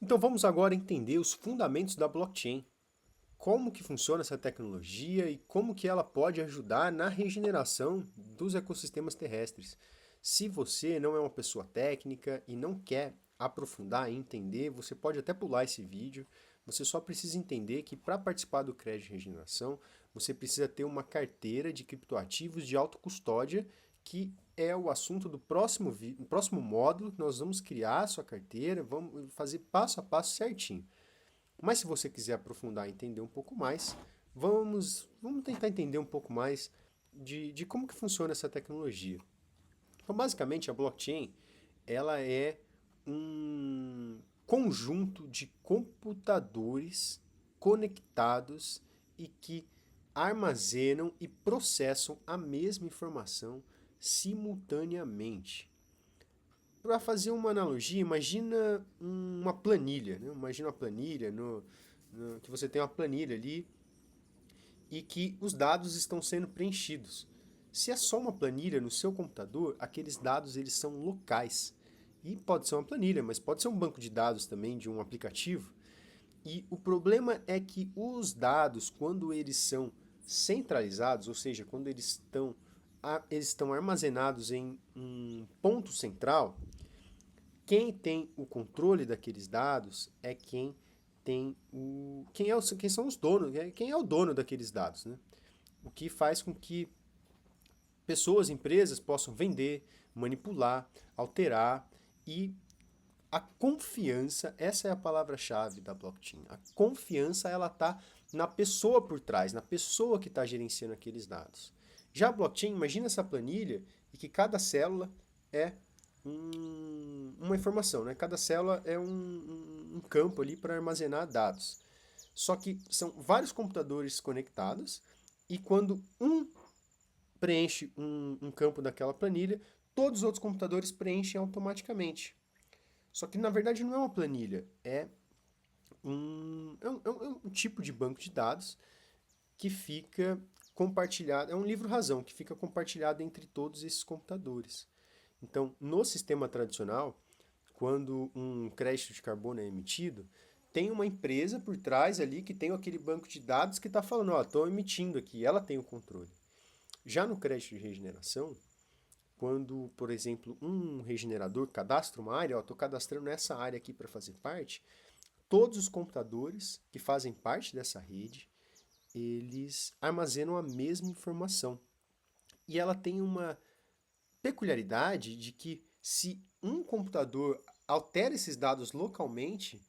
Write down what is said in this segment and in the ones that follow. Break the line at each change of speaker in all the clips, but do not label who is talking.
Então vamos agora entender os fundamentos da blockchain. Como que funciona essa tecnologia e como que ela pode ajudar na regeneração dos ecossistemas terrestres. Se você não é uma pessoa técnica e não quer aprofundar e entender, você pode até pular esse vídeo. Você só precisa entender que para participar do crédito de regeneração, você precisa ter uma carteira de criptoativos de autocustódia, que é o assunto do próximo módulo. Nós vamos criar a sua carteira, vamos fazer passo a passo certinho. Mas se você quiser aprofundar e entender um pouco mais, vamos tentar entender um pouco mais de como que funciona essa tecnologia. Então, basicamente, a blockchain, ela é um conjunto de computadores conectados e que armazenam e processam a mesma informação simultaneamente. Para fazer uma analogia, imagina uma planilha, né? Imagina uma planilha que você tem uma planilha ali e que os dados estão sendo preenchidos. Se é só uma planilha no seu computador, aqueles dados eles são locais. E pode ser uma planilha, mas pode ser um banco de dados também de um aplicativo. E o problema é que os dados, quando eles são centralizados, ou seja, quando eles estão armazenados em um ponto central, quem tem o controle daqueles dados é quem são os donos, quem é o dono daqueles dados, né? O que faz com que pessoas, empresas possam vender, manipular, alterar e a confiança, essa é a palavra-chave da blockchain. A confiança ela está na pessoa por trás, na pessoa que está gerenciando aqueles dados. Já a blockchain, imagina essa planilha e que cada célula é uma informação, né? Cada célula é um campo ali para armazenar dados. Só que são vários computadores conectados e quando um preenche um campo daquela planilha, todos os outros computadores preenchem automaticamente. Só que na verdade não é uma planilha, é um tipo de banco de dados que fica compartilhado, é um livro-razão que fica compartilhado entre todos esses computadores. Então, no sistema tradicional, quando um crédito de carbono é emitido, tem uma empresa por trás ali que tem aquele banco de dados que está falando, ó, estou emitindo aqui, ela tem o controle. Já no crédito de regeneração, quando, por exemplo, um regenerador cadastra uma área, ó, estou cadastrando essa área aqui para fazer parte, todos os computadores que fazem parte dessa rede, eles armazenam a mesma informação. E ela tem uma peculiaridade de que se um computador altera esses dados localmente,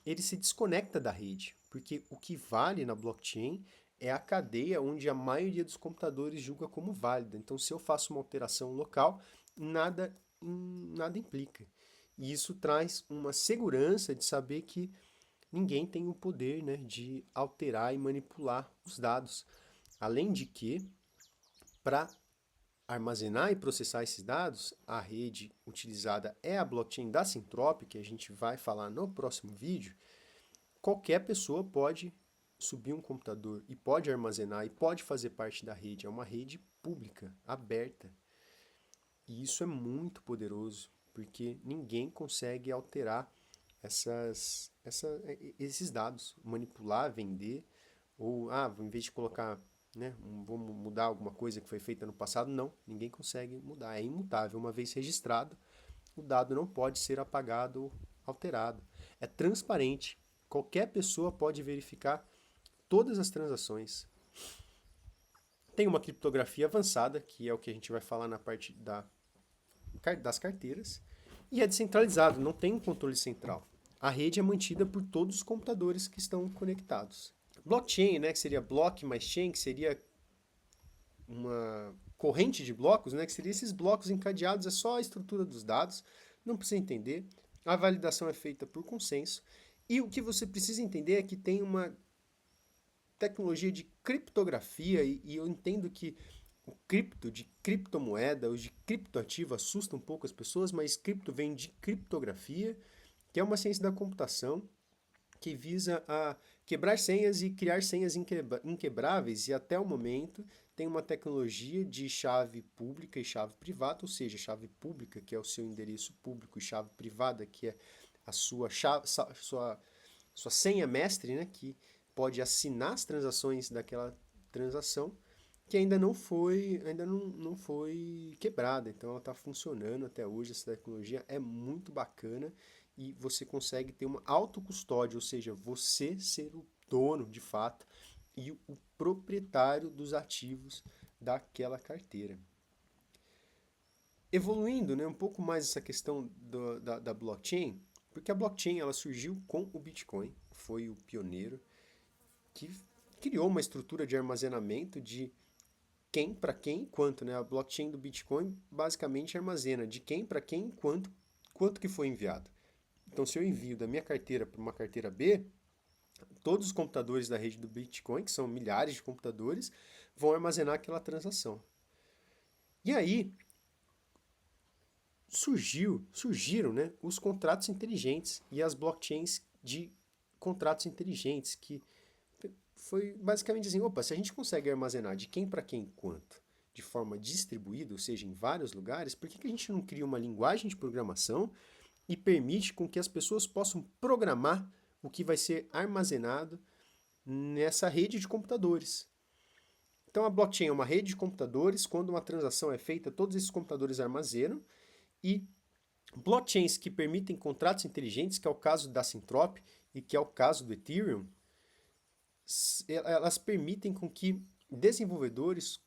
ele se desconecta da rede, porque o que vale na blockchain é a cadeia onde a maioria dos computadores julga como válida. Então, se eu faço uma alteração local, nada implica. E isso traz uma segurança de saber que ninguém tem o poder, né, de alterar e manipular os dados. Além de que, para armazenar e processar esses dados, a rede utilizada é a blockchain da Sintrop, que a gente vai falar no próximo vídeo. Qualquer pessoa pode subir um computador e pode armazenar e pode fazer parte da rede. É uma rede pública, aberta. E isso é muito poderoso, porque ninguém consegue alterar esses dados, manipular, vender, ou, em vez de colocar, né, vamos mudar alguma coisa que foi feita no passado, não, ninguém consegue mudar, é imutável. Uma vez registrado, o dado não pode ser apagado ou alterado. É transparente, qualquer pessoa pode verificar todas as transações. Tem uma criptografia avançada, que é o que a gente vai falar na parte das carteiras, e é descentralizado, não tem um controle central. A rede é mantida por todos os computadores que estão conectados. Blockchain, né, que seria block mais chain, que seria uma corrente de blocos, né, que seria esses blocos encadeados, é só a estrutura dos dados, não precisa entender. A validação é feita por consenso. E o que você precisa entender é que tem uma tecnologia de criptografia, e eu entendo que o cripto, de criptomoeda ou de criptoativo assusta um pouco as pessoas, mas cripto vem de criptografia, que é uma ciência da computação que visa a quebrar senhas e criar senhas inquebráveis, e até o momento tem uma tecnologia de chave pública e chave privada, ou seja, chave pública, que é o seu endereço público, e chave privada, que é a sua chave, sua senha mestre, né, que pode assinar as transações daquela transação, que ainda não foi quebrada. Então ela está funcionando até hoje, essa tecnologia é muito bacana e você consegue ter uma autocustódia, ou seja, você ser o dono de fato e o proprietário dos ativos daquela carteira. Evoluindo, né, um pouco mais essa questão da blockchain, porque a blockchain ela surgiu com o Bitcoin, foi o pioneiro que criou uma estrutura de armazenamento de quem, para quem e quanto, né? A blockchain do Bitcoin basicamente armazena de quem, para quem e quanto que foi enviado. Então, se eu envio da minha carteira para uma carteira B, todos os computadores da rede do Bitcoin, que são milhares de computadores, vão armazenar aquela transação. E aí surgiram, né, os contratos inteligentes e as blockchains de contratos inteligentes, que foi basicamente assim, opa, se a gente consegue armazenar de quem para quem quanto, de forma distribuída, ou seja, em vários lugares, por que a gente não cria uma linguagem de programação e permite com que as pessoas possam programar o que vai ser armazenado nessa rede de computadores? Então a blockchain é uma rede de computadores, quando uma transação é feita, todos esses computadores armazenam, e blockchains que permitem contratos inteligentes, que é o caso da Syntrop e que é o caso do Ethereum, elas permitem com que desenvolvedores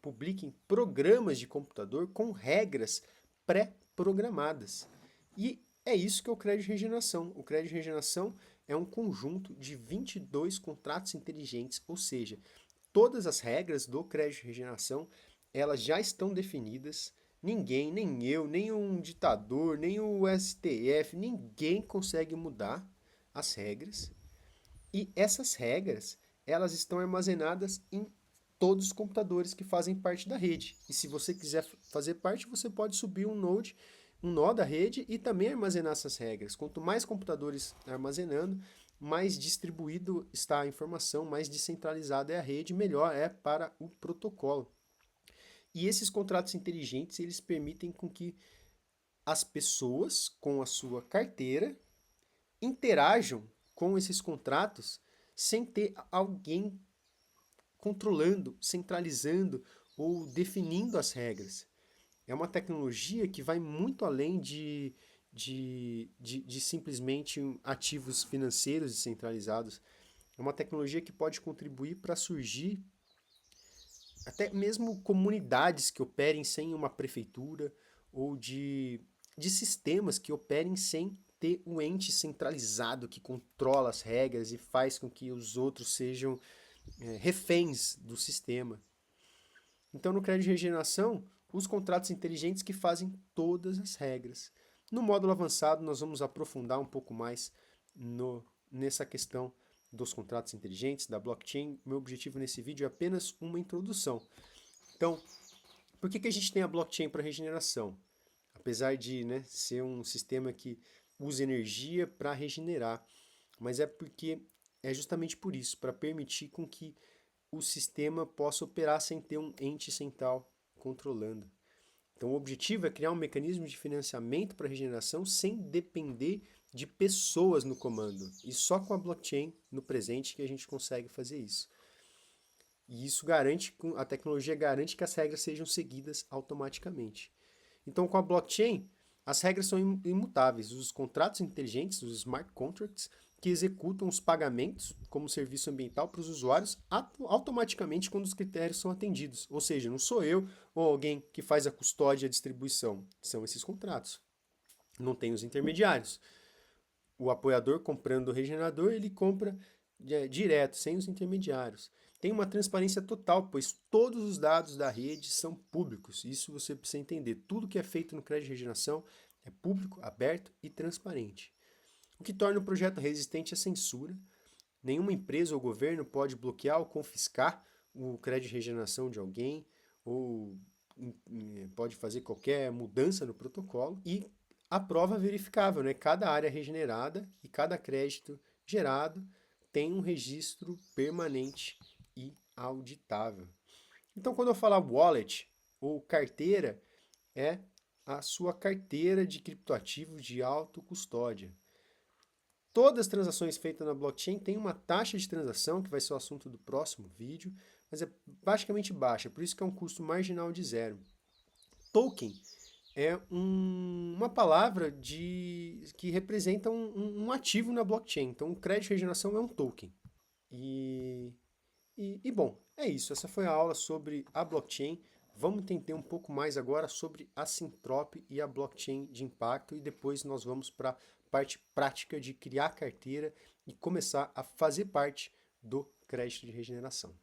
publiquem programas de computador com regras pré-programadas. E é isso que é o crédito de regeneração. O crédito de regeneração é um conjunto de 22 contratos inteligentes, ou seja, todas as regras do crédito de regeneração, elas já estão definidas. Ninguém, nem eu, nem um ditador, nem o STF, ninguém consegue mudar as regras. E essas regras, elas estão armazenadas em todos os computadores que fazem parte da rede. E se você quiser fazer parte, você pode subir um nó da rede e também armazenar essas regras. Quanto mais computadores armazenando, mais distribuído está a informação, mais descentralizada é a rede, melhor é para o protocolo. E esses contratos inteligentes, eles permitem com que as pessoas com a sua carteira interajam com esses contratos sem ter alguém controlando, centralizando ou definindo as regras. É uma tecnologia que vai muito além de simplesmente ativos financeiros descentralizados. É uma tecnologia que pode contribuir para surgir até mesmo comunidades que operem sem uma prefeitura ou de sistemas que operem sem ter um ente centralizado que controla as regras e faz com que os outros sejam reféns do sistema. Então, no crédito de regeneração, os contratos inteligentes que fazem todas as regras. No módulo avançado, nós vamos aprofundar um pouco mais nessa questão dos contratos inteligentes, da blockchain. Meu objetivo nesse vídeo é apenas uma introdução. Então, por que a gente tem a blockchain para regeneração? Apesar de, né, ser um sistema que usa energia para regenerar, mas é porque é justamente por isso, para permitir com que o sistema possa operar sem ter um ente central controlando. Então, o objetivo é criar um mecanismo de financiamento para regeneração sem depender de pessoas no comando. E só com a blockchain no presente que a gente consegue fazer isso. E isso garante, a tecnologia garante que as regras sejam seguidas automaticamente. Então, com a blockchain, as regras são imutáveis. Os contratos inteligentes, os smart contracts, que executam os pagamentos como serviço ambiental para os usuários automaticamente quando os critérios são atendidos. Ou seja, não sou eu ou alguém que faz a custódia e a distribuição. São esses contratos. Não tem os intermediários. O apoiador comprando o regenerador, ele compra direto, sem os intermediários. Tem uma transparência total, pois todos os dados da rede são públicos. Isso você precisa entender. Tudo que é feito no crédito de regeneração é público, aberto e transparente. O que torna o projeto resistente à censura. Nenhuma empresa ou governo pode bloquear ou confiscar o crédito de regeneração de alguém ou pode fazer qualquer mudança no protocolo. E a prova verificável, né? Cada área regenerada e cada crédito gerado tem um registro permanente e auditável. Então, quando eu falar wallet ou carteira, é a sua carteira de criptoativos de autocustódia. Todas as transações feitas na blockchain têm uma taxa de transação, que vai ser o assunto do próximo vídeo, mas é basicamente baixa, por isso que é um custo marginal de zero. Token é uma palavra que representa um ativo na blockchain. Então, o crédito de regeneração é um token. Bom, é isso. Essa foi a aula sobre a blockchain. Vamos entender um pouco mais agora sobre a Syntrop e a blockchain de impacto e depois nós vamos para a parte prática de criar carteira e começar a fazer parte do crédito de regeneração.